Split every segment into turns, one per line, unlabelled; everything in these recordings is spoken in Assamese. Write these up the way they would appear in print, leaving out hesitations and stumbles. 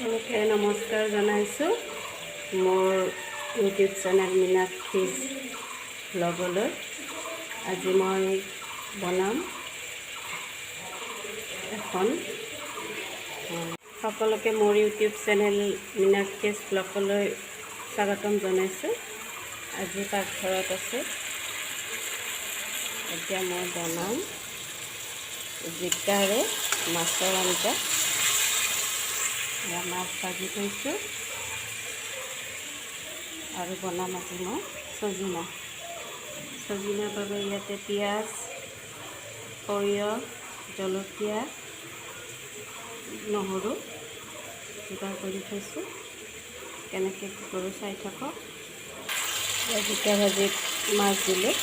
সকলোকে নমস্কাৰ জনাইছোঁ মোৰ ইউটিউব চেনেল মীনাক্ষীজ ব্লগলৈ। আজি মই বনাম এখন সকলোকে মোৰ ইউটিউব চেনেল মীনাক্ষীজ ব্লগলৈ স্বাগতম জনাইছোঁ। আজি পাকঘৰত আছে। এতিয়া মই বনাম জিকাৰে মাছৰ আঞ্জা। মাছ ভাজি থৈছোঁ আৰু বনাম আজি মই চজিনাৰ বাবে ইয়াতে পিঁয়াজ, সৰিয়হ, জলকীয়া, নহৰু যোগাৰ কৰি থৈছোঁ। কেনেকৈ কি কৰোঁ চাই থাকক। জিকা ভাজিত মাছ দিলোঁ।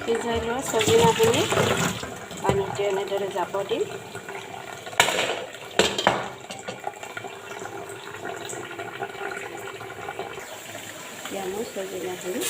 সিজাই লোৱা চজিনাখিনি পানীটো এনেদৰে জাপ দিম। এতিয়া মই চজিনাখিনি